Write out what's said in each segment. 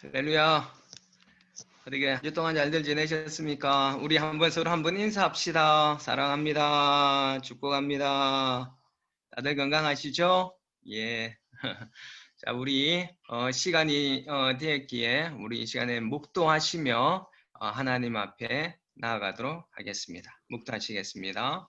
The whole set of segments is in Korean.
할렐루야. 어떻게 한 주 동안 잘들 지내셨습니까? 우리 한번 서로 한번 인사합시다. 사랑합니다. 축복합니다. 다들 건강하시죠? 예. 자, 우리 시간이 되었기에 우리 이 시간에 묵도하시며 하나님 앞에 나아가도록 하겠습니다. 묵도하시겠습니다.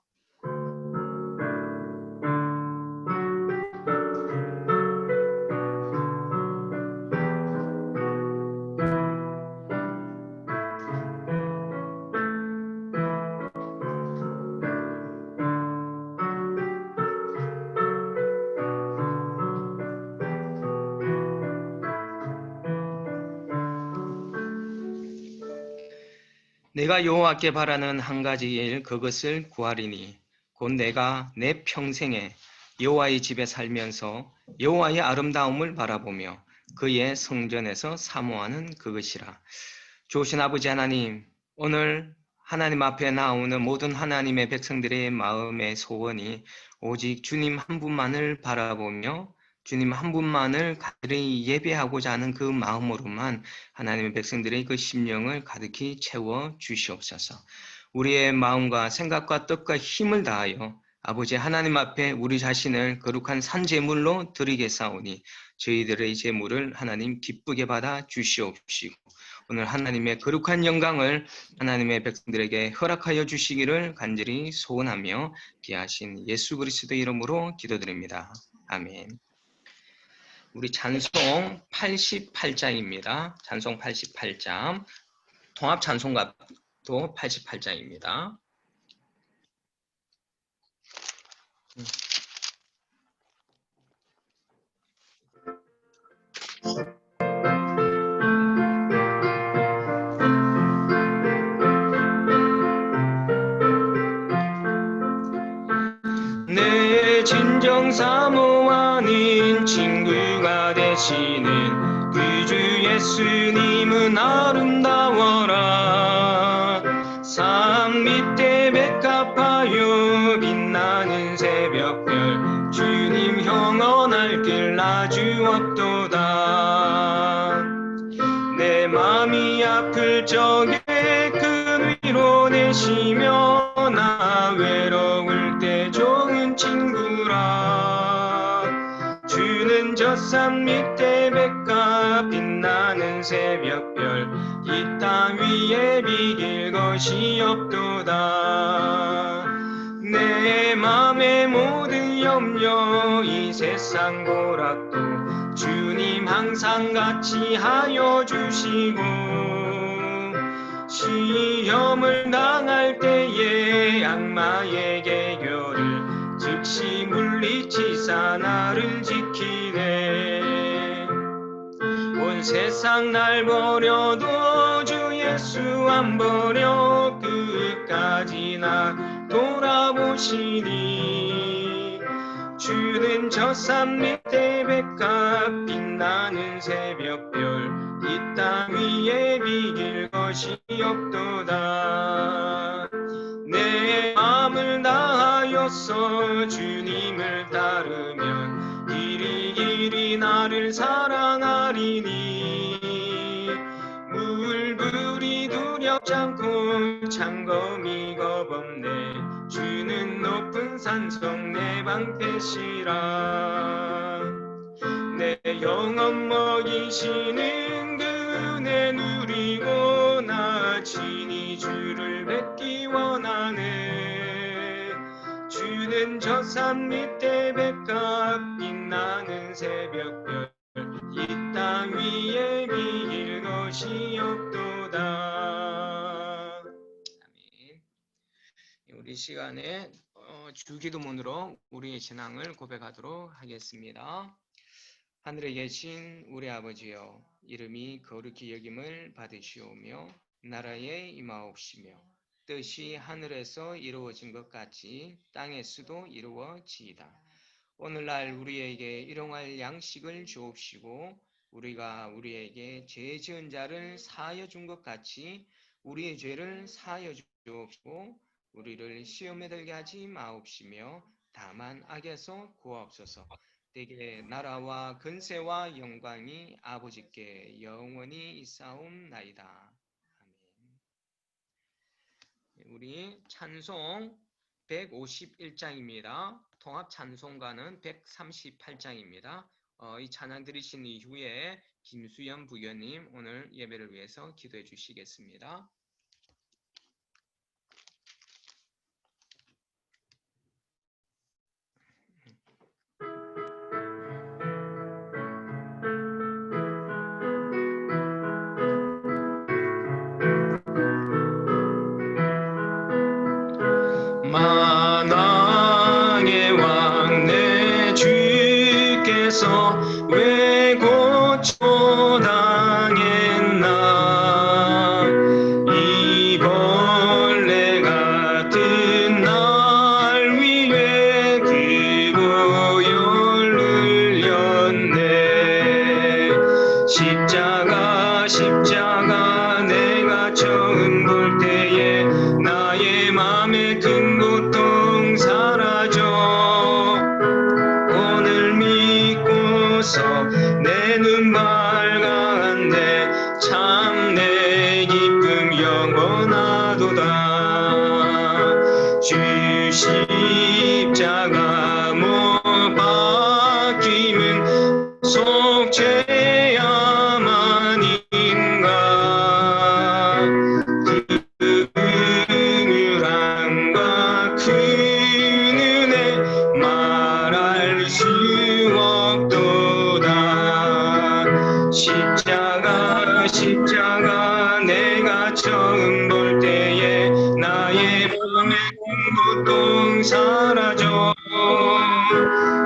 내가 여호와께 바라는 한 가지 일 그것을 구하리니 곧 내가 내 평생에 여호와의 집에 살면서 여호와의 아름다움을 바라보며 그의 성전에서 사모하는 그것이라. 좋으신 아버지 하나님, 오늘 하나님 앞에 나오는 모든 하나님의 백성들의 마음의 소원이 오직 주님 한 분만을 바라보며 주님 한 분만을 가득히 예배하고자 하는 그 마음으로만 하나님의 백성들의 그 심령을 가득히 채워 주시옵소서. 우리의 마음과 생각과 뜻과 힘을 다하여 아버지 하나님 앞에 우리 자신을 거룩한 산제물로 드리겠사오니 저희들의 제물을 하나님 기쁘게 받아 주시옵시고 오늘 하나님의 거룩한 영광을 하나님의 백성들에게 허락하여 주시기를 간절히 소원하며 귀하신 예수 그리스도의 이름으로 기도드립니다. 아멘. 우리 찬송 88장입니다. 찬송 88장. 통합 찬송가도 88장입니다. 내 진정 사모하는 친구가 되시는 그 주 예수님은 아름다워라. 산 밑에 백합하여 빛나는 새벽별 주님 형언할 길 아주 없도다. 내 맘이 아플 적에 그 위로 내시며 나 외로울 때 좋은 친구라. 주는 저 산 밑에 백합 빛나는 새벽별 이 땅 위에 비길 것이 없도다. 내 맘의 모든 염려 이 세상 고락도 주님 항상 같이 하여 주시고 시험을 당할 때에 악마의 계교를 즉시 물리치사 나를 지키네. 온 세상 날 버려도 주 예수 안 버려 끝까지 나 돌아보시니. 주는 저 산 밑에 백합 빛나는 새벽별 이 땅 위에 비길 것이 없도다. 내 마음을 다하여서 주님을 따르면 길이 길이 나를 사랑하리니. 물불이 두렵지 않고 창검이 겁없네. 주는 높은 산성 내 방패시라. 내 영혼 먹이시는 그 은혜 누리고 나 친히 주를 뵙기 원하네. 주는 저 산 밑에 백합 빛나는 새벽별 이 땅 위에 비길 것이 없도다. 아멘. 우리 시간에 주기도문으로 우리의 신앙을 고백하도록 하겠습니다. 하늘에 계신 우리 아버지여, 이름이 거룩히 여김을 받으시오며 나라에 임하옵시며 뜻이 하늘에서 이루어진 것 같이 땅에서도 이루어지이다. 오늘날 우리에게 일용할 양식을 주옵시고 우리가 우리에게 죄 지은 자를 사하여 준 것 같이 우리의 죄를 사하여 주옵시고 우리를 시험에 들게 하지 마옵시며 다만 악에서 구하옵소서. 되게 나라와 근세와 영광이 아버지께 영원히 있사옵나이다. 아멘. 우리 찬송 151장입니다. 통합 찬송가는 138장입니다. 이 찬양 들으신 이후에 김수연 부교님 오늘 예배를 위해서 기도해 주시겠습니다. 만왕의 왕 내 주께서 왜 고초당했나 이 벌레 같은 날 위에 그 보혈 흘렸네. 십자가 내가 처음 볼 때에 나의 맘에 큰 고통 사라져. 오늘 믿고서 내 눈 밝았네. 참 내 기쁨 영원하도다. 주 십자가 못 박힘은 속죄야만인가. 그 긍휼함과 그 은혜 말할 수 없도다. 십자가 내가 처음 볼 때에 나의 맘에 큰 고통 사라져.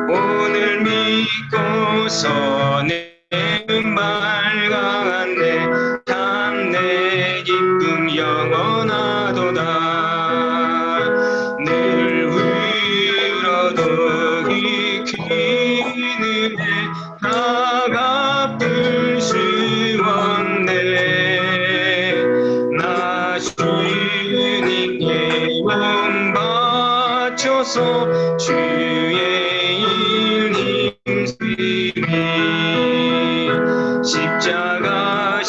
오늘 믿고서 내 눈 밝았네. 참 내 기쁨 영원하도다. 늘 울어도 그 은혜 다 갚을 수 없네. 나 주님께 몸 바쳐서 주의 일 힘쓰리. 십자가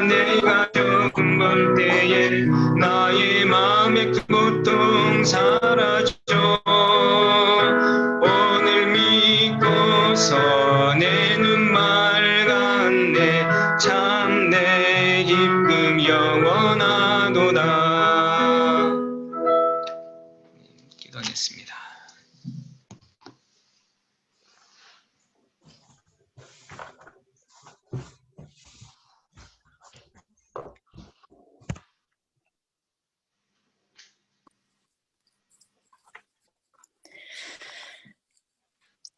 내가 처음 볼 때에 나의 맘에 큰 고통 사라져. 오늘 믿고서 내 눈 맑았네. 참 내 기쁨 영원하도다. 기도하겠습니다.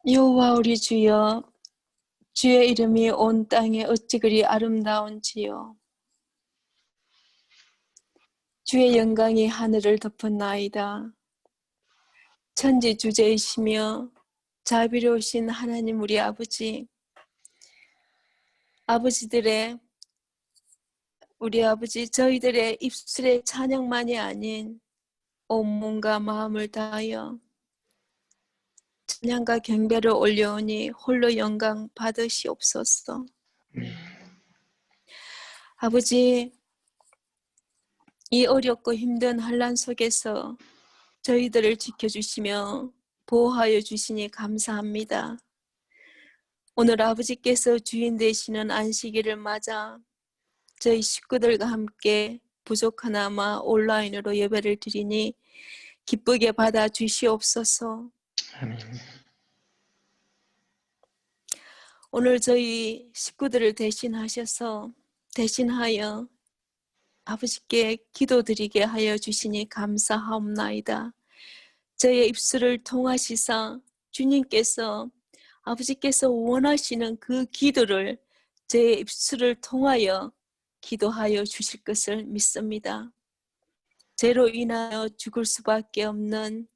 여호와 우리 주여, 주의 이름이 온 땅에 어찌 그리 아름다운지요. 주의 영광이 하늘을 덮었나이다. 천지주제이시며 자비로우신 하나님 우리 아버지, 우리 아버지, 저희들의 입술의 찬양만이 아닌 온 몸과 마음을 다하여 찬양과 경배를 올려오니 홀로 영광 받으시옵소서. 아버지, 이 어렵고 힘든 환난 속에서 저희들을 지켜주시며 보호하여 주시니 감사합니다. 오늘 아버지께서 주인 되시는 안식일을 맞아 저희 식구들과 함께 부족하나마 온라인으로 예배를 드리니 기쁘게 받아 주시옵소서. 아멘. 오늘 저희 식구들을 대신하여 아버지께 기도드리게 하여 주시니 감사하옵나이다. 저의 입술을 통하시사 주님께서 아버지께서 원하시는 그 기도를 제 입술을 통하여 기도하여 주실 것을 믿습니다. 죄로 인하여 죽을 수밖에 없는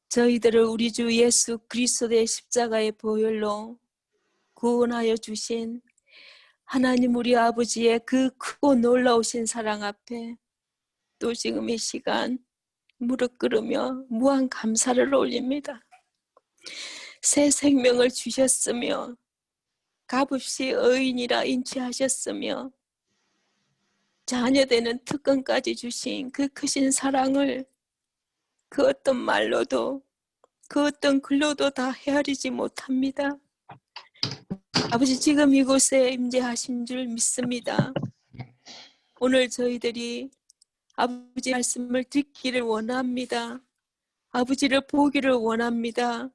저희들을 우리 주 예수 그리스도의 십자가의 보혈로 구원하여 주신 하나님 우리 아버지의 그 크고 놀라우신 사랑 앞에 또 지금 이 시간 무릎 꿇으며 무한 감사를 올립니다. 새 생명을 주셨으며 값없이 의인이라 인치하셨으며 자녀되는 특권까지 주신 그 크신 사랑을 그 어떤 말로도 그 어떤 글로도 다 헤아리지 못합니다. 아버지, 지금 이곳에 임재하신 줄 믿습니다. 오늘 저희들이 아버지 말씀을 듣기를 원합니다. 아버지를 보기를 원합니다.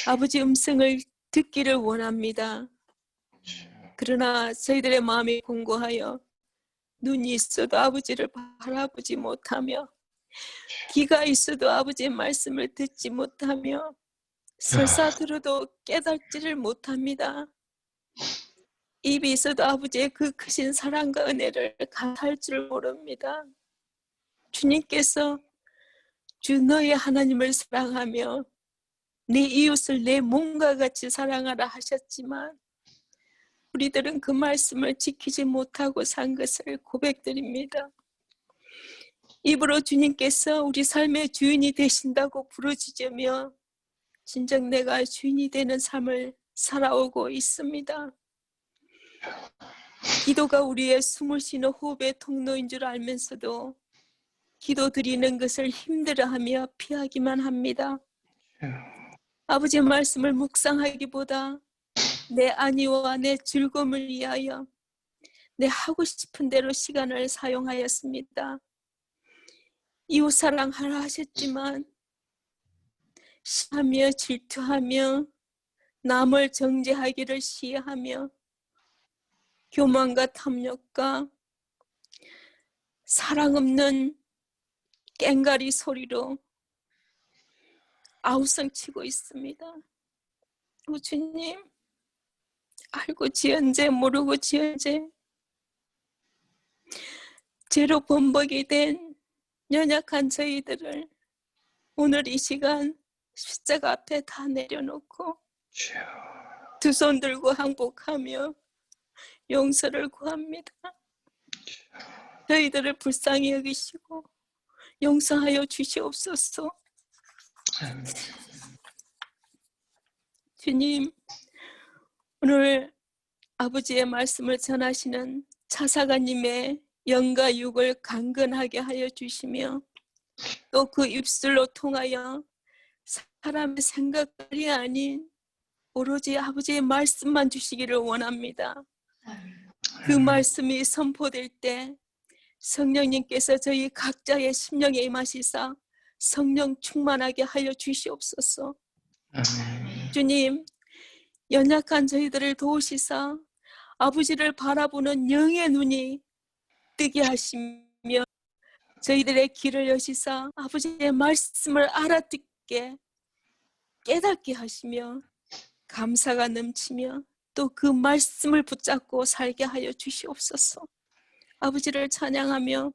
아버지 음성을 듣기를 원합니다. 그러나 저희들의 마음이 공고하여 눈이 있어도 아버지를 바라보지 못하며 귀가 있어도 아버지의 말씀을 듣지 못하며 설사 들어도 깨닫지를 못합니다. 입이 있어도 아버지의 그 크신 사랑과 은혜를 감사할 줄 모릅니다. 주님께서 주 너의 하나님을 사랑하며 내 이웃을 내 몸과 같이 사랑하라 하셨지만 우리들은 그 말씀을 지키지 못하고 산 것을 고백드립니다. 입으로 주님께서 우리 삶의 주인이 되신다고 부르짖으며 진정 내가 주인이 되는 삶을 살아오고 있습니다. 기도가 우리의 숨을 쉬는 호흡의 통로인 줄 알면서도 기도 드리는 것을 힘들어하며 피하기만 합니다. 아버지의 말씀을 묵상하기보다 내 안위와 내 즐거움을 위하여 내 하고 싶은 대로 시간을 사용하였습니다. 이웃 사랑하라 하셨지만 시하며 질투하며 남을 정죄하기를 시해하며 교만과 탐욕과 사랑 없는 꽹가리 소리로 아우성치고 있습니다. 주님, 알고 지은 죄 모르고 지은 죄, 죄로 범벅이 된 연약한 저희들을 오늘 이 시간 십자가 앞에 다 내려놓고 두 손 들고 항복하며 용서를 구합니다. 저희들을 불쌍히 여기시고 용서하여 주시옵소서. 주님, 오늘 아버지의 말씀을 전하시는 차사가님의 영과 육을 강건하게 하여 주시며 또 그 입술로 통하여 사람의 생각이 아닌 오로지 아버지의 말씀만 주시기를 원합니다. 그 말씀이 선포될 때 성령님께서 저희 각자의 심령에 임하시사 성령 충만하게 하여 주시옵소서. 주님, 연약한 저희들을 도우시사 아버지를 바라보는 영의 눈이 뜨게 하시며 저희들의 귀를 여시사 아버지의 말씀을 알아듣게 깨닫게 하시며 감사가 넘치며 또 그 말씀을 붙잡고 살게 하여 주시옵소서. 아버지를 찬양하며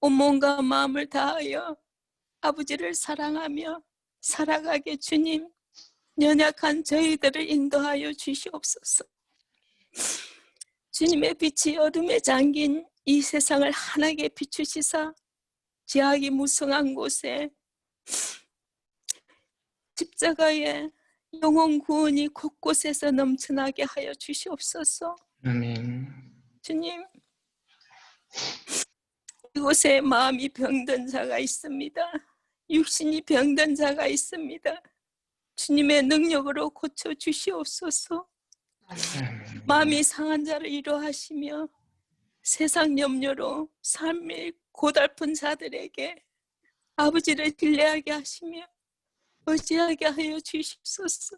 온몸과 마음을 다하여 아버지를 사랑하며 살아가게 주님, 연약한 저희들을 인도하여 주시옵소서. 주님의 빛이 어둠에 잠긴 이 세상을 환하게 비추시사 죄악이 무성한 곳에 십자가의 영혼 구원이 곳곳에서 넘쳐나게 하여 주시옵소서. 아멘. 주님, 이곳에 마음이 병든 자가 있습니다. 육신이 병든 자가 있습니다. 주님의 능력으로 고쳐 주시옵소서. 마음이 상한 자를 위로하시며 세상 염려로 삶이 고달픈 자들에게 아버지를 신뢰하게 하시며 의지하게 하여 주시옵소서.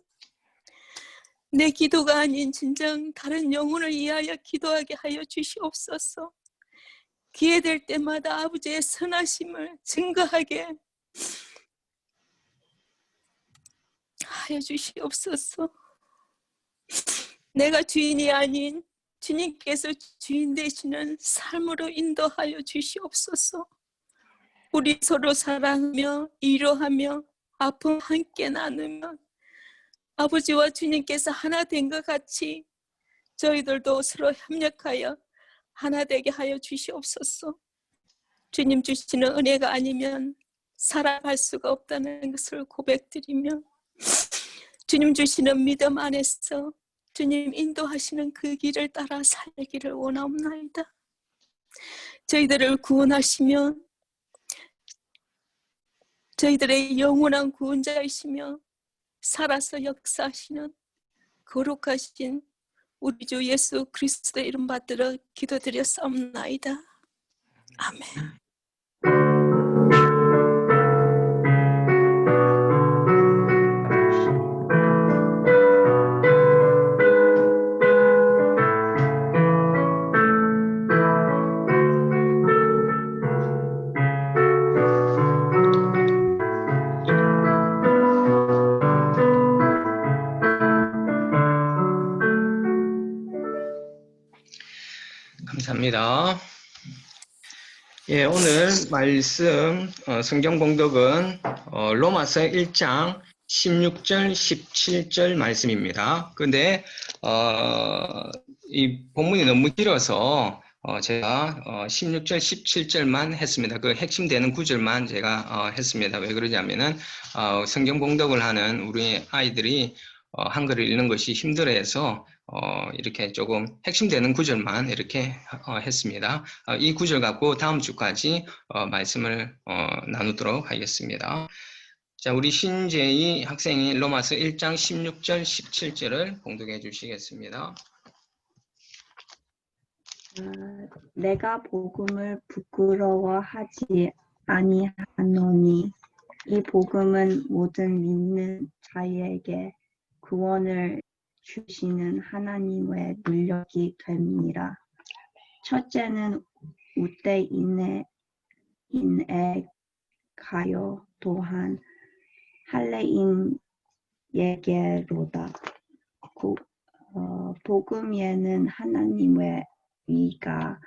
내 기도가 아닌 진정 다른 영혼을 위하여 기도하게 하여 주시옵소서. 기회 될 때마다 아버지의 선하심을 증거하게 하여 주시옵소서. 내가 주인이 아닌 주님께서 주인 되시는 삶으로 인도하여 주시옵소서. 우리 서로 사랑하며 위로하며 아픔 함께 나누며 아버지와 주님께서 하나 된 것 같이 저희들도 서로 협력하여 하나 되게 하여 주시옵소서. 주님 주시는 은혜가 아니면 살아갈 수가 없다는 것을 고백드리며 주님 주시는 믿음 안에서 주님 인도하시는 그 길을 따라 살기를 원하옵나이다. 저희들을 구원하시면 저희들의 영원한 구원자이시며 살아서 역사하시는 거룩하신 우리 주 예수 그리스도의 이름 받들어 기도드렸사옵나이다. 아멘. 감사합니다. 예, 오늘 말씀 성경 봉독은 로마서 1장 16절, 17절 말씀입니다. 근데 이 본문이 너무 길어서 제가 16절, 17절만 했습니다. 그 핵심 되는 구절만 제가 했습니다. 왜 그러냐면은 성경 봉독을 하는 우리 아이들이 한글을 읽는 것이 힘들어해서 이렇게 조금 핵심되는 구절만 이렇게 했습니다. 이 구절 갖고 다음 주까지 말씀을 나누도록 하겠습니다. 자, 우리 신재희 학생이 로마서 1장 16절, 17절을 봉독해 주시겠습니다. 내가 복음을 부끄러워하지 아니하노니 이 복음은 모든 믿는 자에게 구원을 주시는 하나님의 능력이 됩니다. 첫째는 유대인에게요, 또한 할례인에게로다. 복음에는 하나님의 의가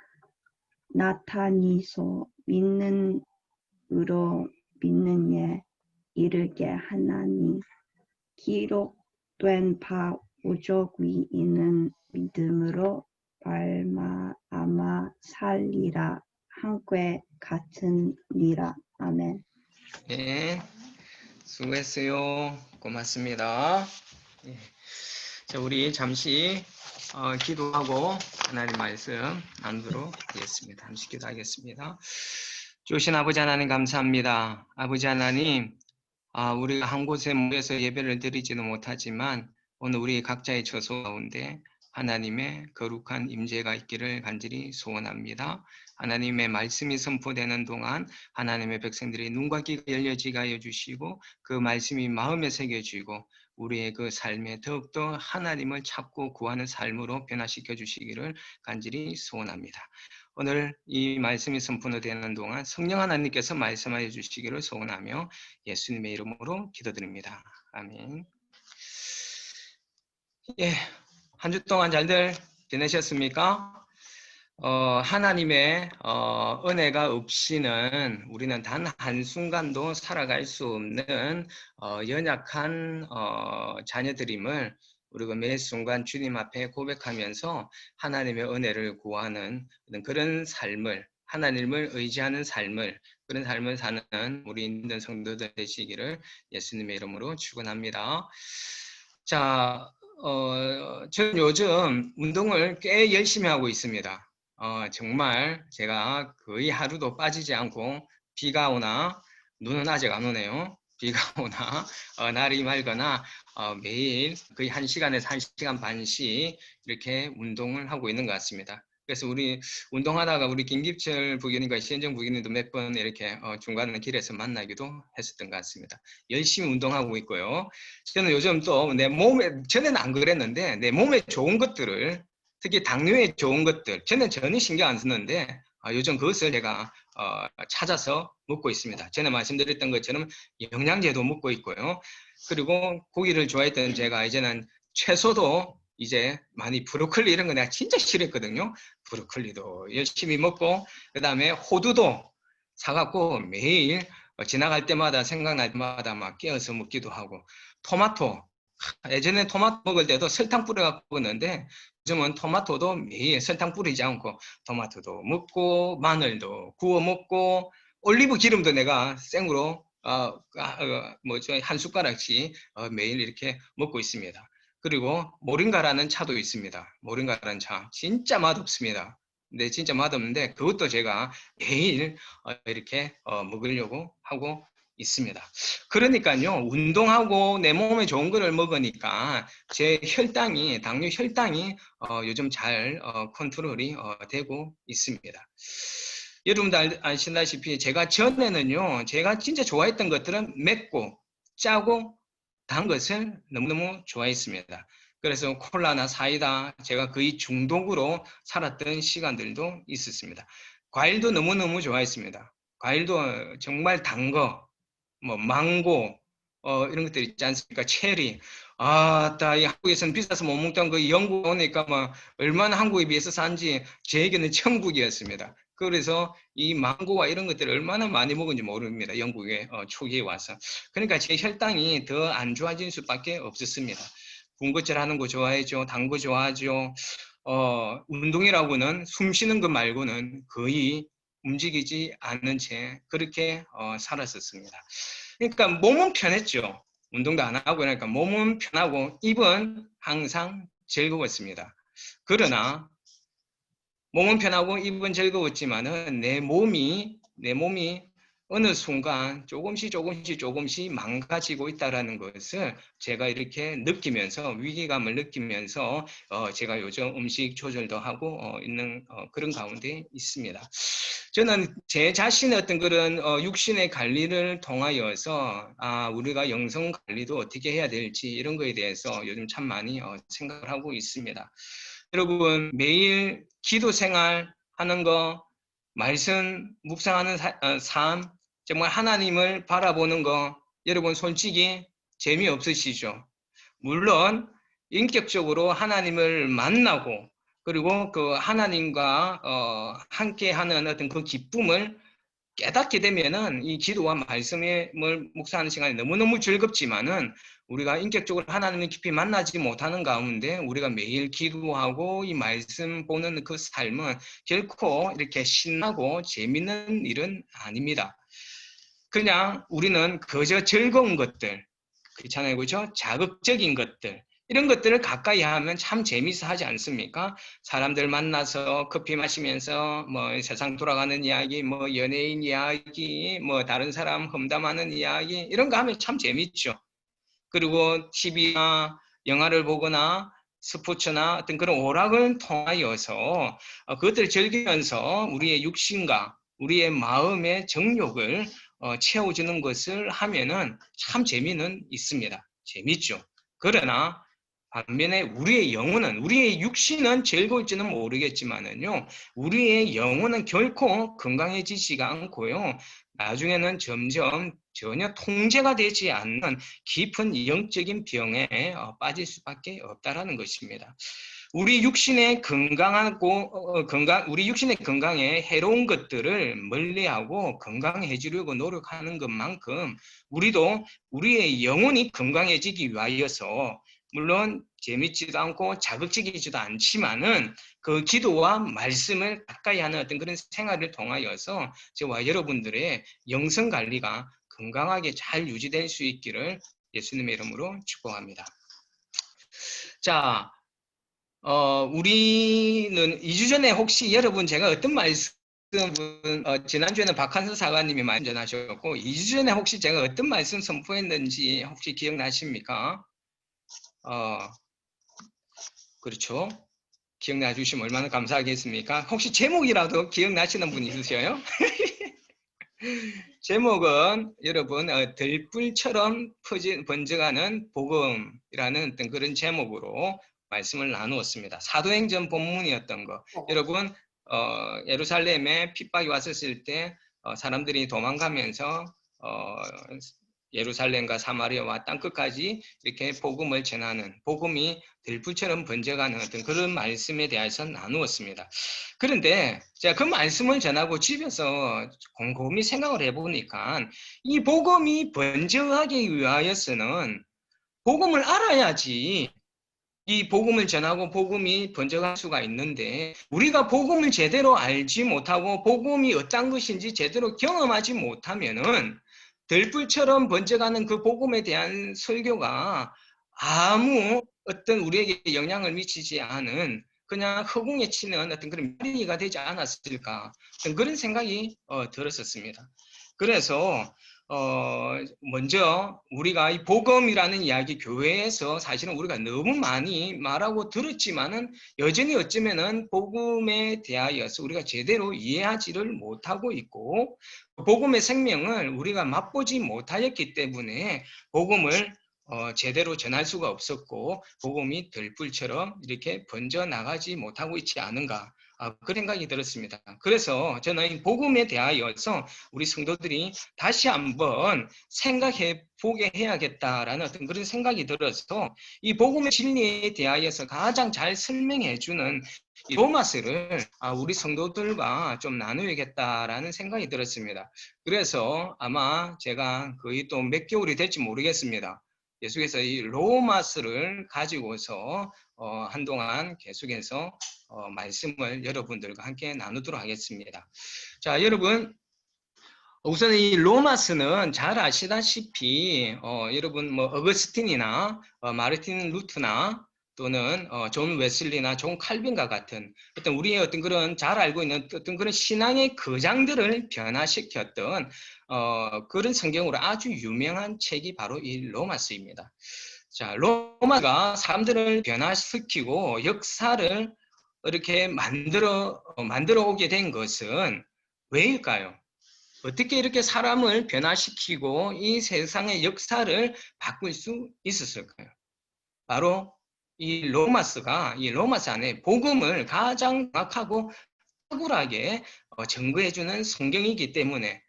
나타니소 믿는 에 이르게 하나니 기록된 바 오직 이는 믿음으로 말미암아 살리라 함께 같으니라. 아멘. 네, 수고했어요. 고맙습니다. 예. 자, 우리 잠시 기도하고 하나님 말씀 나누도록 하겠습니다. 잠시 기도하겠습니다. 주신 아버지 하나님 감사합니다. 아버지 하나님, 우리가 한 곳에 모여서 예배를 드리지는 못하지만 오늘 우리 각자의 처소 가운데 하나님의 거룩한 임재가 있기를 간절히 소원합니다. 하나님의 말씀이 선포되는 동안 하나님의 백성들이 눈과 귀가 열려지게 하여 주시고 그 말씀이 마음에 새겨지고 우리의 그 삶에 더욱더 하나님을 찾고 구하는 삶으로 변화시켜 주시기를 간절히 소원합니다. 오늘 이 말씀이 선포되는 동안 성령 하나님께서 말씀하여 주시기를 소원하며 예수님의 이름으로 기도드립니다. 아멘. 예, 한 주 동안 잘들 지내셨습니까? 하나님의 은혜가 없이는 우리는 단 한순간도 살아갈 수 없는 연약한 자녀들임을 우리가 매 순간 주님 앞에 고백하면서 하나님의 은혜를 구하는 그런 삶을, 하나님을 의지하는 삶을, 그런 삶을 사는 우리 있는 성도들 되시기를 예수님의 이름으로 축원합니다. 자, 저는 요즘 운동을 꽤 열심히 하고 있습니다. 정말 제가 거의 하루도 빠지지 않고 비가 오나 눈은 아직 안 오네요. 비가 오나 날이 맑거나 매일 거의 1시간에서 1시간 반씩 이렇게 운동을 하고 있는 것 같습니다. 그래서 우리 운동하다가 우리 김기철 부교님과 시현정 부교님도 몇 번 이렇게 중간에 길에서 만나기도 했었던 것 같습니다. 열심히 운동하고 있고요. 저는 요즘 또 내 몸에, 전에는 안 그랬는데 내 몸에 좋은 것들을, 특히 당뇨에 좋은 것들, 저는 전혀 신경 안 쓰는데 요즘 그것을 제가 찾아서 먹고 있습니다. 전에 말씀드렸던 것처럼 영양제도 먹고 있고요. 그리고 고기를 좋아했던 제가 이제는 채소도 이제 많이 브로콜리 이런 거 내가 진짜 싫어했거든요. 브로콜리도 열심히 먹고 그 다음에 호두도 사갖고 매일 지나갈 때마다 생각날 때마다 막 깨어서 먹기도 하고, 토마토, 예전에 토마토 먹을 때도 설탕 뿌려갖고 먹었는데 요즘은 토마토도 매일 설탕 뿌리지 않고 토마토도 먹고 마늘도 구워 먹고 올리브 기름도 내가 생으로 한 숟가락씩 매일 이렇게 먹고 있습니다. 그리고 모링가라는 차도 있습니다. 모링가라는 차 진짜 맛없습니다. 근데 진짜 맛없는데 그것도 제가 매일 이렇게 먹으려고 하고 있습니다. 그러니까요, 운동하고 내 몸에 좋은 거를 먹으니까 제 혈당이, 당뇨 혈당이 요즘 잘 컨트롤이 되고 있습니다. 여러분들 아시다시피 제가 전에는요, 제가 진짜 좋아했던 것들은 맵고 짜고 단 것을 너무너무 좋아했습니다. 그래서 콜라나 사이다, 제가 거의 중독으로 살았던 시간들도 있었습니다. 과일도 너무너무 좋아했습니다. 과일도 정말 단 거, 뭐 망고, 이런 것들 있지 않습니까? 체리. 이 한국에서는 비싸서 못 먹던 그 영국 오니까 뭐 얼마나 한국에 비해서 산지 저에게는 천국이었습니다. 그래서 이 망고와 이런 것들을 얼마나 많이 먹은지 모릅니다. 영국에 초기에 와서. 그러니까 제 혈당이 더 안 좋아질 수밖에 없었습니다. 군것질 하는 거 좋아하죠. 단 거 좋아하죠. 운동이라고는 숨 쉬는 것 말고는 거의 움직이지 않는 채 그렇게 살았었습니다. 그러니까 몸은 편했죠. 운동도 안 하고 그러니까 몸은 편하고 입은 항상 즐거웠습니다. 그러나 몸은 편하고 입은 즐거웠지만은 내 몸이 어느 순간 조금씩 망가지고 있다라는 것을 제가 이렇게 느끼면서 위기감을 느끼면서 제가 요즘 음식 조절도 하고 있는 그런 가운데 있습니다. 저는 제 자신의 어떤 그런 육신의 관리를 통하여서 우리가 영성 관리도 어떻게 해야 될지 이런 거에 대해서 요즘 참 많이 생각을 하고 있습니다. 여러분 매일 기도 생활 하는 거, 말씀 묵상하는 삶, 정말 하나님을 바라보는 거 여러분 솔직히 재미없으시죠? 물론 인격적으로 하나님을 만나고 그리고 그 하나님과 함께하는 어떤 그 기쁨을 깨닫게 되면은 이 기도와 말씀을 묵상하는 시간이 너무너무 즐겁지만은 우리가 인격적으로 하나님을 깊이 만나지 못하는 가운데 우리가 매일 기도하고 이 말씀 보는 그 삶은 결코 이렇게 신나고 재밌는 일은 아닙니다. 그냥 우리는 그저 즐거운 것들, 그렇잖아요, 그죠? 자극적인 것들, 이런 것들을 가까이 하면 참 재미있어 하지 않습니까? 사람들 만나서 커피 마시면서 뭐 세상 돌아가는 이야기, 뭐 연예인 이야기, 뭐 다른 사람 험담하는 이야기, 이런 거 하면 참 재밌죠. 그리고 TV나 영화를 보거나 스포츠나 어떤 그런 오락을 통하여서 그것들을 즐기면서 우리의 육신과 우리의 마음의 정욕을 채워주는 것을 하면은 참 재미는 있습니다. 재밌죠. 그러나 반면에 우리의 영혼은, 우리의 육신은 즐거울지는 모르겠지만은요, 우리의 영혼은 결코 건강해지지가 않고요, 나중에는 점점 전혀 통제가 되지 않는 깊은 영적인 병에 빠질 수밖에 없다라는 것입니다. 우리 육신의 우리 육신의 건강에 해로운 것들을 멀리하고 건강해지려고 노력하는 것만큼 우리도 우리의 영혼이 건강해지기 위하여서 물론 재밌지도 않고 자극적이지도 않지만은 그 기도와 말씀을 가까이 하는 어떤 그런 생활을 통하여서 저와 여러분들의 영성 관리가 건강하게 잘 유지될 수 있기를 예수님의 이름으로 축복합니다. 자, 우리는 2주 전에 혹시 여러분 제가 어떤 말씀 지난주에는 박한서 사관님이 말씀 전하셨고 2주 전에 혹시 제가 어떤 말씀 선포했는지 혹시 기억나십니까? 그렇죠. 기억나 주시면 얼마나 감사하겠습니까? 혹시 제목이라도 기억나시는 분 있으세요? 제목은 여러분 들불처럼 번져가는 복음이라는 어떤 그런 제목으로 말씀을 나누었습니다. 사도행전 본문이었던 거. 여러분 예루살렘에 핍박이 왔었을 때 사람들이 도망가면서 예루살렘과 사마리아와 땅끝까지 이렇게 복음을 전하는, 복음이 들불처럼 번져가는 어떤 그런 말씀에 대해서 나누었습니다. 그런데 제가 그 말씀을 전하고 집에서 곰곰이 생각을 해보니까 이 복음이 번져가기 위하여서는 복음을 알아야지 이 복음을 전하고 복음이 번져갈 수가 있는데 우리가 복음을 제대로 알지 못하고 복음이 어떤 것인지 제대로 경험하지 못하면은 들불처럼 번져가는 그 복음에 대한 설교가 아무 어떤 우리에게 영향을 미치지 않은 그냥 허공에 치는 어떤 그런 미리가 되지 않았을까 어떤 그런 생각이 들었었습니다. 그래서 먼저 우리가 이 복음이라는 이야기 교회에서 사실은 우리가 너무 많이 말하고 들었지만은 여전히 어쩌면은 복음에 대하여서 우리가 제대로 이해하지를 못하고 있고 복음의 생명을 우리가 맛보지 못하였기 때문에 복음을 제대로 전할 수가 없었고 복음이 들불처럼 이렇게 번져나가지 못하고 있지 않은가 그런 생각이 들었습니다. 그래서 저는 이 복음에 대하여서 우리 성도들이 다시 한번 생각해 보게 해야겠다라는 어떤 그런 생각이 들어서 이 복음의 진리에 대하여서 가장 잘 설명해 주는 이 로마서를 우리 성도들과 좀 나누어야겠다라는 생각이 들었습니다. 그래서 아마 제가 거의 또 몇 개월이 될지 모르겠습니다. 계속해서 이 로마서를 가지고서 한동안 계속해서 말씀을 여러분들과 함께 나누도록 하겠습니다. 자, 여러분 우선 이 로마서는 잘 아시다시피 여러분 뭐 어거스틴이나 마르틴 루트나 또는 존 웨슬리나 존 칼빈과 같은 어떤 우리의 어떤 그런 잘 알고 있는 어떤 그런 신앙의 거장들을 변화시켰던 그런 성경으로 아주 유명한 책이 바로 이 로마서입니다. 자, 로마가 사람들을 변화시키고 역사를 이렇게 만들어 오게 된 것은 왜일까요? 어떻게 이렇게 사람을 변화시키고 이 세상의 역사를 바꿀 수 있었을까요? 바로 이 로마서 안에 복음을 가장 정확하고 탁월하게 증거해주는 성경이기 때문에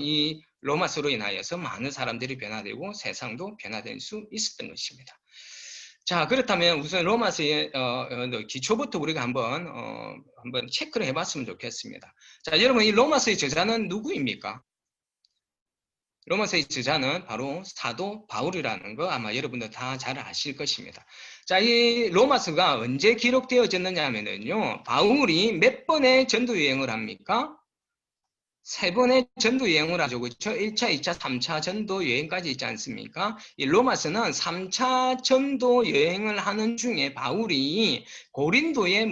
이 로마서로 인하여서 많은 사람들이 변화되고 세상도 변화될 수 있었던 것입니다. 자, 그렇다면 우선 로마서의 기초부터 우리가 한번 체크를 해봤으면 좋겠습니다. 자, 여러분 이 로마서의 저자는 누구입니까? 로마서의 저자는 바로 사도 바울이라는 거 아마 여러분들 다 잘 아실 것입니다. 자, 이 로마서가 언제 기록되어졌느냐 하면요. 바울이 몇 번의 전도 여행을 합니까? 3번의 전도 여행을 하죠. 그렇죠? 1차, 2차, 3차 전도 여행까지 있지 않습니까? 이 로마서는 3차 전도 여행을 하는 중에 바울이 고린도에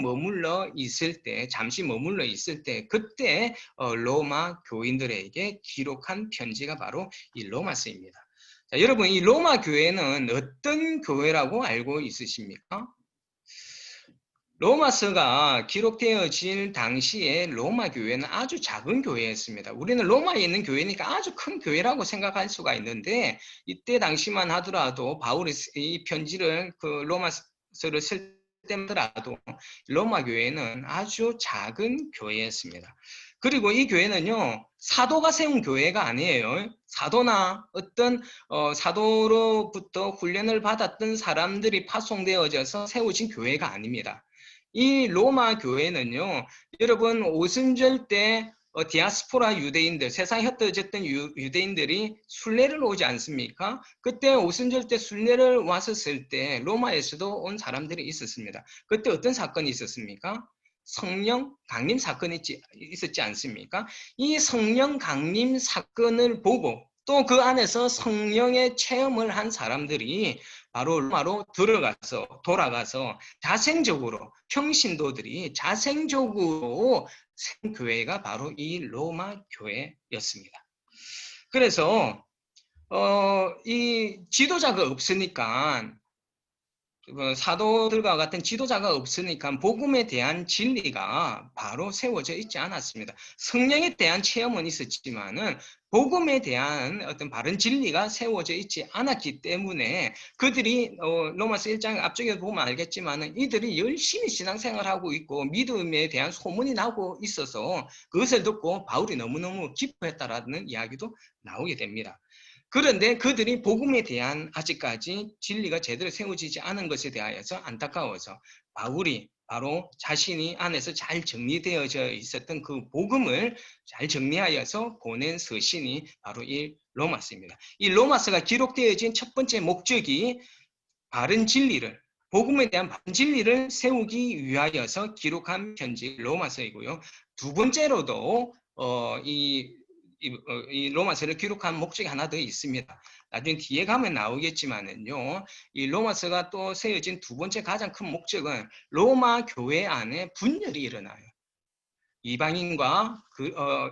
잠시 머물러 있을 때 그때 로마 교인들에게 기록한 편지가 바로 이 로마서입니다. 자, 여러분 이 로마 교회는 어떤 교회라고 알고 있으십니까? 로마서가 기록되어질 당시에 로마 교회는 아주 작은 교회였습니다. 우리는 로마에 있는 교회니까 아주 큰 교회라고 생각할 수가 있는데 이때 당시만 하더라도 바울이 이 편지를 그 로마서를 쓸 때마다도 로마 교회는 아주 작은 교회였습니다. 그리고 이 교회는요 사도가 세운 교회가 아니에요. 사도나 어떤 사도로부터 훈련을 받았던 사람들이 파송되어져서 세워진 교회가 아닙니다. 이 로마 교회는요, 여러분 오순절 때 디아스포라 유대인들, 세상에 흩어졌던 유대인들이 순례를 오지 않습니까? 그때 오순절 때 순례를 왔었을 때 로마에서도 온 사람들이 있었습니다. 그때 어떤 사건이 있었습니까? 성령 강림 사건이 있었지 않습니까? 이 성령 강림 사건을 보고 또 그 안에서 성령의 체험을 한 사람들이 바로 로마로 돌아가서 자생적으로 평신도들이 자생적으로 생 교회가 바로 이 로마 교회였습니다. 그래서 이 지도자가 없으니까 사도들과 같은 지도자가 없으니까 복음에 대한 진리가 바로 세워져 있지 않았습니다. 성령에 대한 체험은 있었지만은 복음에 대한 어떤 바른 진리가 세워져 있지 않았기 때문에 그들이 로마서 1장 앞쪽에 보면 알겠지만은 이들이 열심히 신앙생활하고 있고 믿음에 대한 소문이 나고 있어서 그것을 듣고 바울이 너무너무 기뻐했다라는 이야기도 나오게 됩니다. 그런데 그들이 복음에 대한 아직까지 진리가 제대로 세워지지 않은 것에 대하여서 안타까워서 바울이 바로 자신이 안에서 잘 정리되어져 있었던 그 복음을 잘 정리하여서 보낸 서신이 바로 이 로마서입니다. 이 로마서가 기록되어진 첫 번째 목적이 바른 진리를 복음에 대한 바른 진리를 세우기 위하여서 기록한 편지 로마서이고요. 두 번째로도 이 로마서를 기록한 목적이 하나 더 있습니다. 나중에 뒤에 가면 나오겠지만은요, 이 로마서가 또 세워진 두 번째 가장 큰 목적은 로마 교회 안에 분열이 일어나요. 이방인과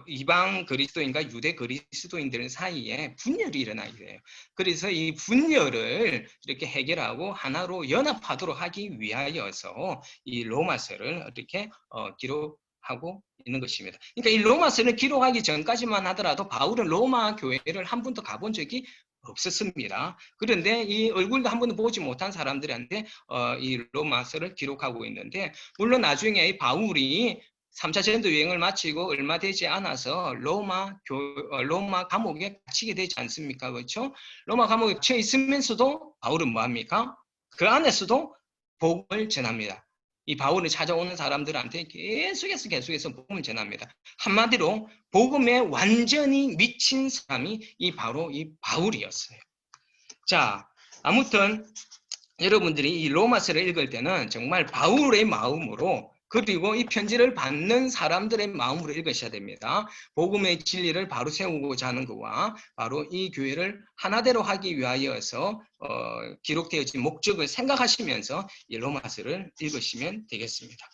이방 그리스도인과 유대 그리스도인들 사이에 분열이 일어나게 돼요. 그래서 이 분열을 이렇게 해결하고 하나로 연합하도록 하기 위하여서 이 로마서를 이렇게 기록하고 있는 것입니다. 그러니까 이 로마서를 기록하기 전까지만 하더라도 바울은 로마 교회를 한 번도 가본 적이 없었습니다. 그런데 이 얼굴도 한 번도 보지 못한 사람들한테 이 로마서를 기록하고 있는데, 물론 나중에 이 바울이 3차 전도 여행을 마치고 얼마 되지 않아서 로마 감옥에 갇히게 되지 않습니까? 그렇죠? 로마 감옥에 갇혀 있으면서도 바울은 뭐합니까? 그 안에서도 복음을 전합니다. 이 바울을 찾아오는 사람들한테 계속해서 복음을 전합니다. 한마디로 복음에 완전히 미친 사람이 바로 이 바울이었어요. 자, 아무튼 여러분들이 이 로마서를 읽을 때는 정말 바울의 마음으로, 그리고 이 편지를 받는 사람들의 마음으로 읽으셔야 됩니다. 복음의 진리를 바로 세우고자 하는 것과 바로 이 교회를 하나대로 하기 위하여서 기록되어진 목적을 생각하시면서 이 로마서를 읽으시면 되겠습니다.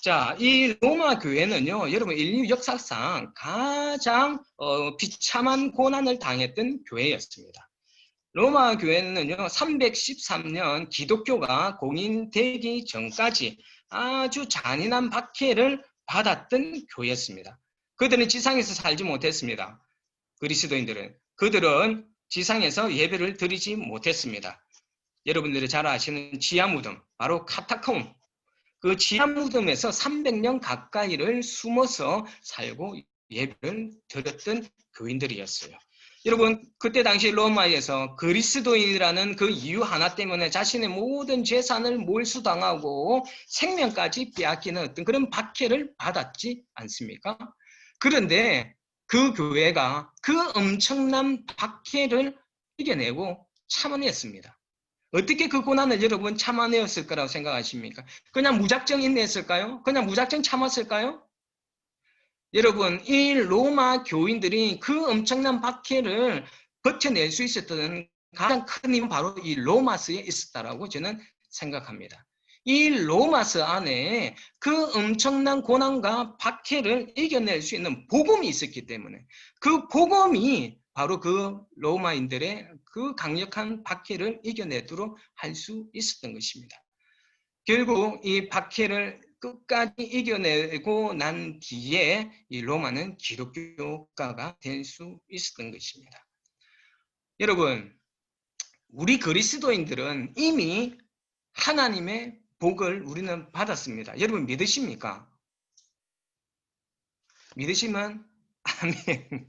자, 이 로마 교회는요, 여러분 인류 역사상 가장 비참한 고난을 당했던 교회였습니다. 로마 교회는요, 313년 기독교가 공인되기 전까지 아주 잔인한 박해를 받았던 교회였습니다. 그들은 지상에서 살지 못했습니다. 그리스도인들은. 그들은 지상에서 예배를 드리지 못했습니다. 여러분들이 잘 아시는 지하 무덤, 바로 카타콤. 그 지하 무덤에서 300년 가까이를 숨어서 살고 예배를 드렸던 교인들이었어요. 여러분, 그때 당시 로마에서 그리스도인이라는 그 이유 하나 때문에 자신의 모든 재산을 몰수당하고 생명까지 빼앗기는 어떤 그런 박해를 받았지 않습니까? 그런데 그 교회가 그 엄청난 박해를 이겨내고 참아냈습니다. 어떻게 그 고난을 여러분 참아내었을 거라고 생각하십니까? 그냥 무작정 인내했을까요? 그냥 무작정 참았을까요? 여러분, 이 로마 교인들이 그 엄청난 박해를 버텨낼 수 있었던 가장 큰 힘은 바로 이 로마서에 있었다라고 저는 생각합니다. 이 로마서 안에 그 엄청난 고난과 박해를 이겨낼 수 있는 복음이 있었기 때문에, 그 복음이 바로 그 로마인들의 그 강력한 박해를 이겨내도록 할 수 있었던 것입니다. 결국 이 박해를 끝까지 이겨내고 난 뒤에 이 로마는 기독교 국가가 될 수 있었던 것입니다. 여러분, 우리 그리스도인들은 이미 하나님의 복을 우리는 받았습니다. 여러분 믿으십니까? 믿으시면 아멘.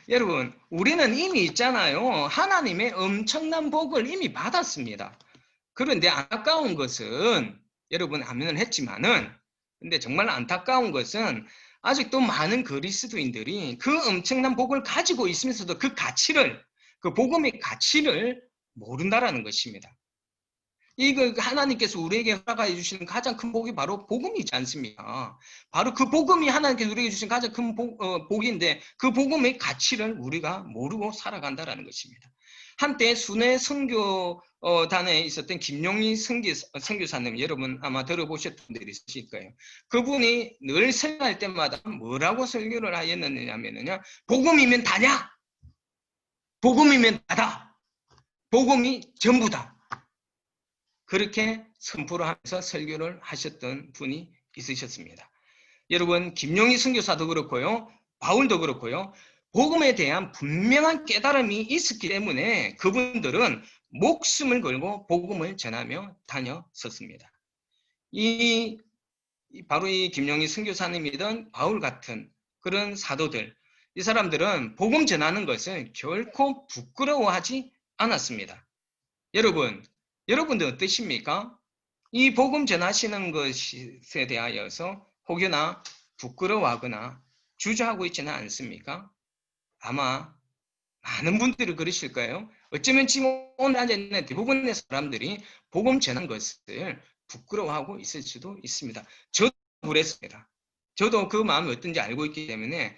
여러분, 우리는 이미 있잖아요. 하나님의 엄청난 복을 이미 받았습니다. 그런데 안타까운 것은, 여러분 아멘을 했지만은, 근데 정말 안타까운 것은 아직도 많은 그리스도인들이 그 엄청난 복을 가지고 있으면서도 그 가치를, 그 복음의 가치를 모른다라는 것입니다. 이거 하나님께서 우리에게 허락해 주시는 가장 큰 복이 바로 복음이지 않습니까? 바로 그 복음이 하나님께서 우리에게 주신 가장 큰 복인데, 그 복음의 가치를 우리가 모르고 살아간다라는 것입니다. 한때 순회 선교단에 있었던 김용희 선교사님, 여러분 아마 들어보셨던 분들이 있으실 거예요. 그분이 늘 설교할 때마다 뭐라고 설교를 하였느냐면요, 복음이면 다냐? 복음이면 다다. 복음이 전부다. 그렇게 선포를 하면서 설교를 하셨던 분이 있으셨습니다. 여러분, 김용희 선교사도 그렇고요, 바울도 그렇고요, 복음에 대한 분명한 깨달음이 있었기 때문에 그분들은 목숨을 걸고 복음을 전하며 다녔었습니다. 바로 이 김용희 선교사님이든 바울 같은 그런 사도들, 이 사람들은 복음 전하는 것을 결코 부끄러워하지 않았습니다. 여러분들 어떠십니까? 이 복음 전하시는 것에 대하여서 혹여나 부끄러워하거나 주저하고 있지는 않습니까? 아마 많은 분들이 그러실 거예요. 어쩌면 지금 오늘 앉아있는 대부분의 사람들이 복음 전하는 것을 부끄러워하고 있을 수도 있습니다. 저도 그랬습니다. 저도 그 마음이 어떤지 알고 있기 때문에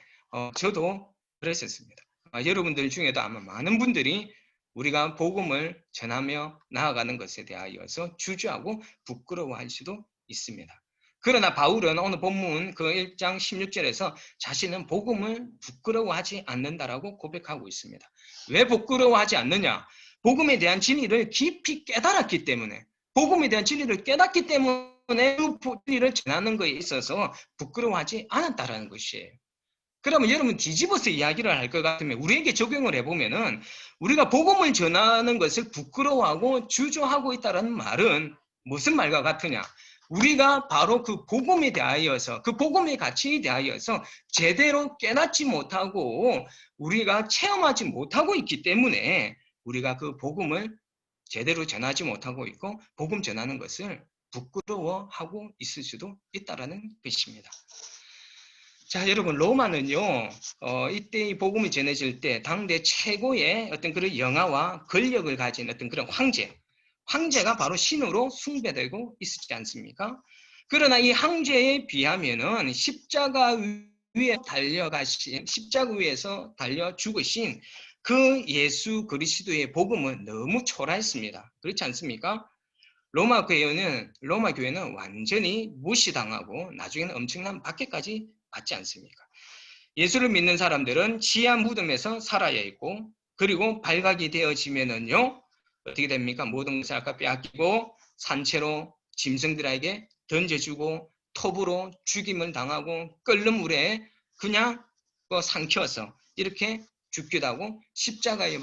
저도 그랬었습니다. 여러분들 중에도 아마 많은 분들이 우리가 복음을 전하며 나아가는 것에 대하여서 주저하고 부끄러워할 수도 있습니다. 그러나 바울은 오늘 본문 그 1장 16절에서 자신은 복음을 부끄러워하지 않는다라고 고백하고 있습니다. 왜 부끄러워하지 않느냐? 복음에 대한 진리를 깊이 깨달았기 때문에, 복음에 대한 진리를 깨닫기 때문에 그 진리를 전하는 것에 있어서 부끄러워하지 않았다라는 것이에요. 그러면 여러분 뒤집어서 이야기를 할 것 같으면 우리에게 적용을 해보면은 우리가 복음을 전하는 것을 부끄러워하고 주저하고 있다는 말은 무슨 말과 같으냐? 우리가 바로 그 복음에 대하여서, 그 복음의 가치에 대하여서 제대로 깨닫지 못하고 우리가 체험하지 못하고 있기 때문에 우리가 그 복음을 제대로 전하지 못하고 있고 복음 전하는 것을 부끄러워하고 있을 수도 있다라는 것입니다. 자, 여러분, 로마는요, 이때 이 복음이 전해질 때 당대 최고의 어떤 그런 영화와 권력을 가진 어떤 그런 황제가 바로 신으로 숭배되고 있었지 않습니까? 그러나 이 황제에 비하면은 십자가 위에서 달려 죽으신 그 예수 그리스도의 복음은 너무 초라했습니다. 그렇지 않습니까? 로마 교회는 완전히 무시당하고 나중에는 엄청난 박해까지 받지 않습니까? 예수를 믿는 사람들은 지하 무덤에서 살아야 있고, 그리고 발각이 되어지면은요, 어떻게 됩니까? 모든 것을 아까 빼앗기고 산채로 짐승들에게 던져주고 톱으로 죽임을 당하고 끓는 물에 그냥 삼켜서 이렇게 죽기도 하고 십자가에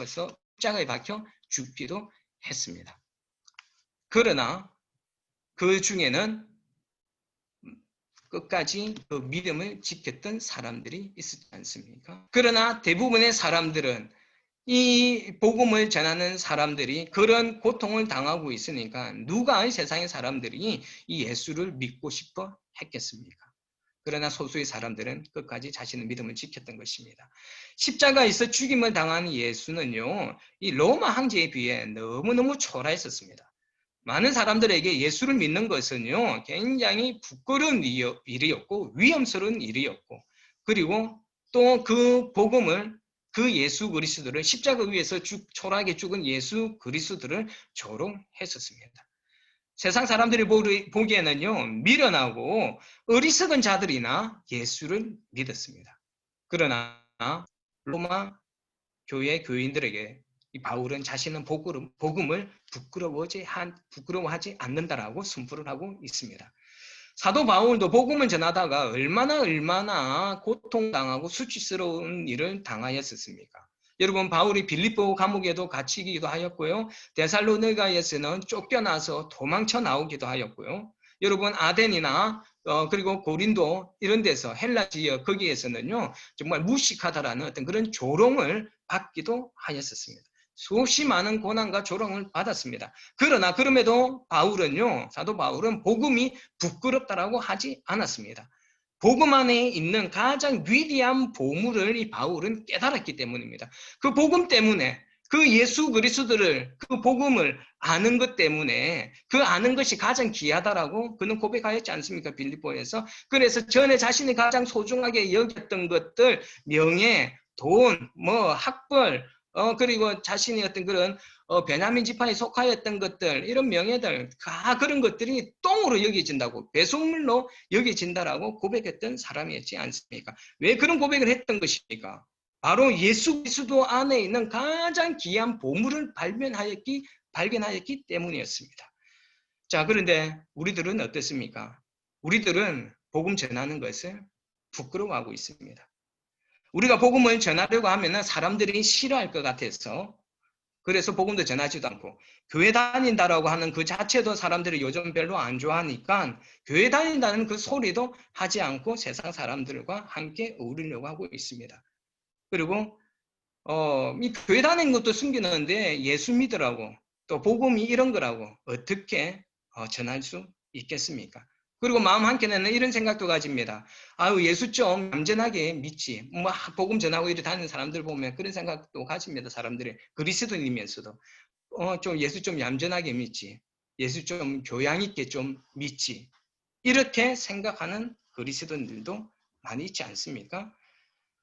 박혀 죽기도 했습니다. 그러나 그 중에는 끝까지 그 믿음을 지켰던 사람들이 있었지 않습니까? 그러나 대부분의 사람들은 이 복음을 전하는 사람들이 그런 고통을 당하고 있으니까 누가 세상의 사람들이 이 예수를 믿고 싶어 했겠습니까? 그러나 소수의 사람들은 끝까지 자신의 믿음을 지켰던 것입니다. 십자가에서 죽임을 당한 예수는요, 이 로마 황제에 비해 너무너무 초라했었습니다. 많은 사람들에게 예수를 믿는 것은요, 굉장히 부끄러운 일이었고, 위험스러운 일이었고, 그리고 또 그 복음을, 그 예수 그리스도를, 십자가 위에서 초라하게 죽은 예수 그리스도를 조롱했었습니다. 세상 사람들이 보기에는요, 미련하고 어리석은 자들이나 예수를 믿었습니다. 그러나 로마 교회 교인들에게 이 바울은 자신은 복음을 부끄러워하지 않는다라고 선포를 하고 있습니다. 사도 바울도 복음을 전하다가 얼마나 고통당하고 수치스러운 일을 당하였습니까? 여러분, 바울이 빌립보 감옥에도 갇히기도 하였고요. 데살로니가에서는 쫓겨나서 도망쳐 나오기도 하였고요. 여러분, 아덴이나 그리고 고린도 이런 데서 헬라 지역 거기에서는요, 정말 무식하다라는 어떤 그런 조롱을 받기도 하였었습니다. 수없이 많은 고난과 조롱을 받았습니다. 그러나 그럼에도 사도 바울은 복음이 부끄럽다라고 하지 않았습니다. 복음 안에 있는 가장 위대한 보물을 이 바울은 깨달았기 때문입니다. 그 복음 때문에, 그 예수 그리스도를, 그 복음을 아는 것 때문에 그 아는 것이 가장 귀하다라고 그는 고백하였지 않습니까? 빌립보에서. 그래서 전에 자신이 가장 소중하게 여겼던 것들, 명예, 돈, 학벌, 그리고 자신이 어떤 그런 베냐민 지파에 속하였던 것들, 이런 명예들, 그런 것들이 똥으로 여겨진다고, 배송물로 여겨진다라고 고백했던 사람이었지 않습니까? 왜 그런 고백을 했던 것입니까? 바로 예수 그리스도 안에 있는 가장 귀한 보물을 발견하였기 때문이었습니다. 자, 그런데 우리들은 어떻습니까? 우리들은 복음 전하는 것을 부끄러워하고 있습니다. 우리가 복음을 전하려고 하면 사람들이 싫어할 것 같아서, 그래서 복음도 전하지도 않고, 교회 다닌다라고 하는 그 자체도 사람들이 요즘 별로 안 좋아하니까 교회 다닌다는 그 소리도 하지 않고 세상 사람들과 함께 어울리려고 하고 있습니다. 그리고 이 교회 다니는 것도 숨기는데 예수 믿으라고, 또 복음이 이런 거라고 어떻게 전할 수 있겠습니까? 그리고 마음 한켠에는 이런 생각도 가집니다. 아유, 예수 좀 얌전하게 믿지. 복음 전하고 이렇게 다니는 사람들 보면 그런 생각도 가집니다. 사람들이 그리스도인이면서도 좀 예수 좀 얌전하게 믿지. 예수 좀 교양 있게 좀 믿지. 이렇게 생각하는 그리스도인들도 많이 있지 않습니까?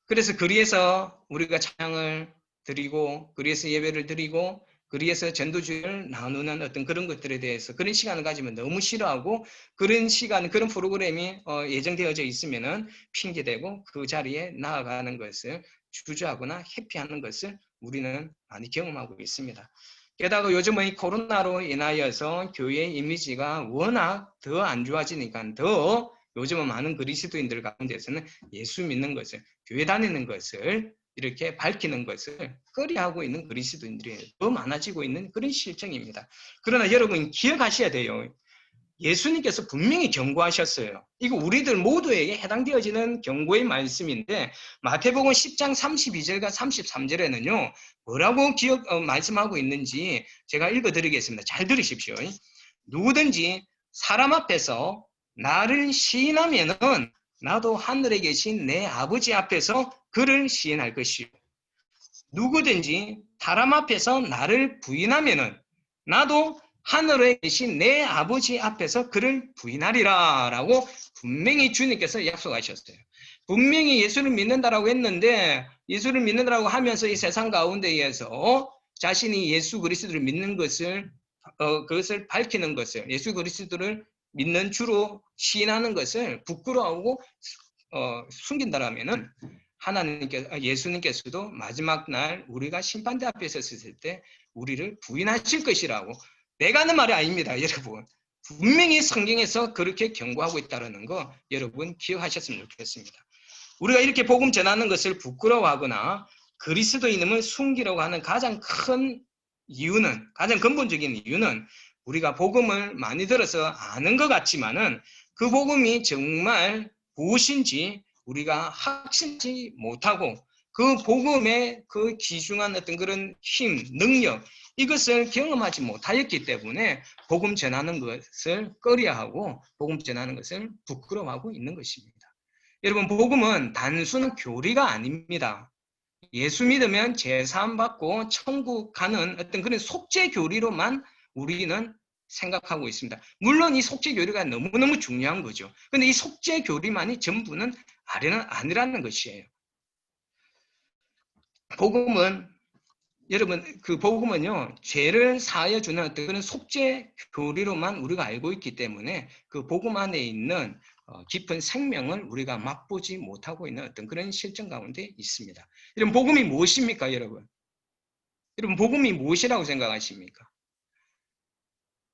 그래서 그리에서 우리가 찬양을 드리고 그리에서 예배를 드리고 그리에서 전도주의를 나누는 어떤 그런 것들에 대해서 그런 시간을 가지면 너무 싫어하고 그런 시간, 그런 프로그램이 예정되어져 있으면은 핑계대고 그 자리에 나아가는 것을 주저하거나 회피하는 것을 우리는 많이 경험하고 있습니다. 게다가 요즘은 이 코로나로 인하여서 교회의 이미지가 워낙 더 안 좋아지니까 더 요즘은 많은 그리스도인들 가운데서는 예수 믿는 것을, 교회 다니는 것을 이렇게 밝히는 것을 꺼려하고 있는 그리스도인들이 더 많아지고 있는 그런 실정입니다. 그러나 여러분 기억하셔야 돼요. 예수님께서 분명히 경고하셨어요. 이거 우리들 모두에게 해당되어지는 경고의 말씀인데 마태복음 10장 32절과 33절에는요. 뭐라고 말씀하고 있는지 제가 읽어드리겠습니다. 잘 들으십시오. 누구든지 사람 앞에서 나를 시인하면은 나도 하늘에 계신 내 아버지 앞에서 그를 시인할 것이요. 누구든지 사람 앞에서 나를 부인하면은 나도 하늘에 계신 내 아버지 앞에서 그를 부인하리라 라고 분명히 주님께서 약속하셨어요. 분명히 예수를 믿는다라고 했는데 예수를 믿는다라고 하면서 이 세상 가운데에서 자신이 예수 그리스도를 믿는 것을 그것을 밝히는 것을 예수 그리스도를 믿는 주로 시인하는 것을 부끄러워하고 숨긴다라면은 예수님께서도 마지막 날 우리가 심판대 앞에 섰을 때 우리를 부인하실 것이라고 내가 하는 말이 아닙니다. 여러분 분명히 성경에서 그렇게 경고하고 있다는 거 여러분 기억하셨으면 좋겠습니다. 우리가 이렇게 복음 전하는 것을 부끄러워하거나 그리스도인임을 숨기려고 하는 가장 큰 이유는, 가장 근본적인 이유는 우리가 복음을 많이 들어서 아는 것 같지만은 그 복음이 정말 무엇인지 우리가 확신하지 못하고 그 복음의 그 귀중한 어떤 그런 힘, 능력 이것을 경험하지 못하였기 때문에 복음 전하는 것을 꺼려하고 복음 전하는 것을 부끄러워하고 있는 것입니다. 여러분 복음은 단순한 교리가 아닙니다. 예수 믿으면 제사함 받고 천국 가는 어떤 그런 속죄 교리로만 우리는 생각하고 있습니다. 물론 이 속죄 교리가 너무너무 중요한 거죠. 그런데 이 속죄 교리만이 전부는 아니라는 것이에요. 복음은 여러분 그 복음은요 죄를 사하여 주는 어떤 그런 속죄 교리로만 우리가 알고 있기 때문에 그 복음 안에 있는 깊은 생명을 우리가 맛보지 못하고 있는 어떤 그런 실정 가운데 있습니다. 여러분 복음이 무엇입니까, 여러분? 여러분 복음이 무엇이라고 생각하십니까?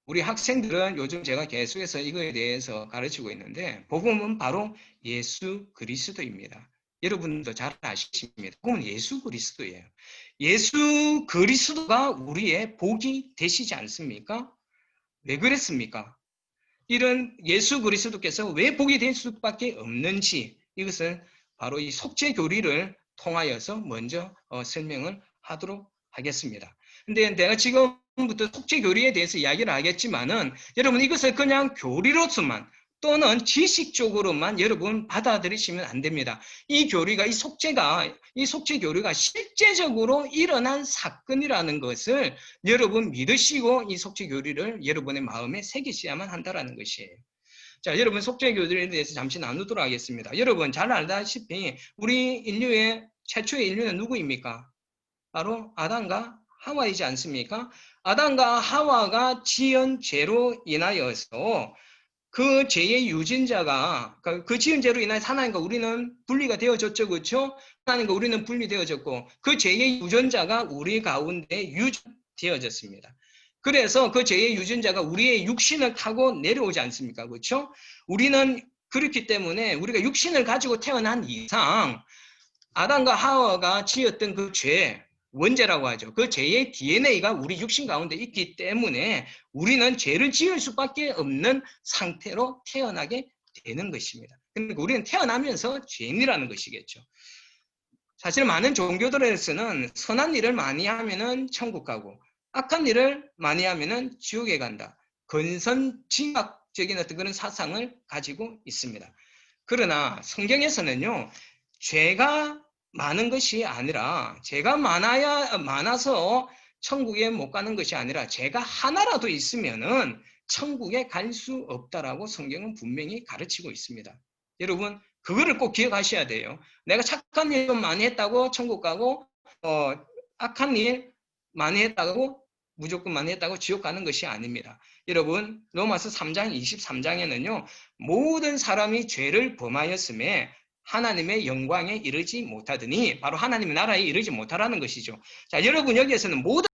우리 학생들은 요즘 제가 계속해서 이거에 대해서 가르치고 있는데 복음은 바로 예수 그리스도입니다. 여러분도 잘 아십니다. 복음은 예수 그리스도예요. 예수 그리스도가 우리의 복이 되시지 않습니까? 왜 그랬습니까? 이런 예수 그리스도께서 왜 복이 될 수밖에 없는지 이것은 바로 이 속죄 교리를 통하여서 먼저 설명을 하도록 하겠습니다. 근데 내가 지금부터 속죄 교리에 대해서 이야기를 하겠지만은 여러분 이것을 그냥 교리로서만 또는 지식적으로만 여러분 받아들이시면 안 됩니다. 이 교리가 이 속죄 교리가 실제적으로 일어난 사건이라는 것을 여러분 믿으시고 이 속죄 교리를 여러분의 마음에 새기셔야만 한다라는 것이에요. 자, 여러분 속죄 교리에 대해서 잠시 나누도록 하겠습니다. 여러분 잘 알다시피 우리 인류의 최초의 인류는 누구입니까? 바로 아담과 하와이지 않습니까? 아담과 하와가 지은 죄로 인하여서 그 죄의 유전자가 그 지은 죄로 인하여 하나님과 우리는 분리가 되어졌죠, 그렇죠? 하나님과 우리는 분리되어졌고 그 죄의 유전자가 우리 가운데 유전되어졌습니다. 그래서 그 죄의 유전자가 우리의 육신을 타고 내려오지 않습니까, 그렇죠? 우리는 그렇기 때문에 우리가 육신을 가지고 태어난 이상 아담과 하와가 지었던 그 죄, 원죄라고 하죠. 그 죄의 DNA가 우리 육신 가운데 있기 때문에 우리는 죄를 지을 수밖에 없는 상태로 태어나게 되는 것입니다. 그러니까 우리는 태어나면서 죄인이라는 것이겠죠. 사실 많은 종교들에서는 선한 일을 많이 하면은 천국 가고 악한 일을 많이 하면은 지옥에 간다. 근선징악적인 어떤 그런 사상을 가지고 있습니다. 그러나 성경에서는요, 죄가 많은 것이 아니라 죄가 많아서 천국에 못 가는 것이 아니라 죄가 하나라도 있으면은 천국에 갈 수 없다라고 성경은 분명히 가르치고 있습니다. 여러분 그거를 꼭 기억하셔야 돼요. 내가 착한 일 좀 많이 했다고 천국 가고 악한 일 많이 했다고 무조건 많이 했다고 지옥 가는 것이 아닙니다. 여러분 로마서 3장 23장에는요. 모든 사람이 죄를 범하였음에 하나님의 영광에 이르지 못하더니 바로 하나님의 나라에 이르지 못하라는 것이죠. 자, 여러분 여기에서는 모든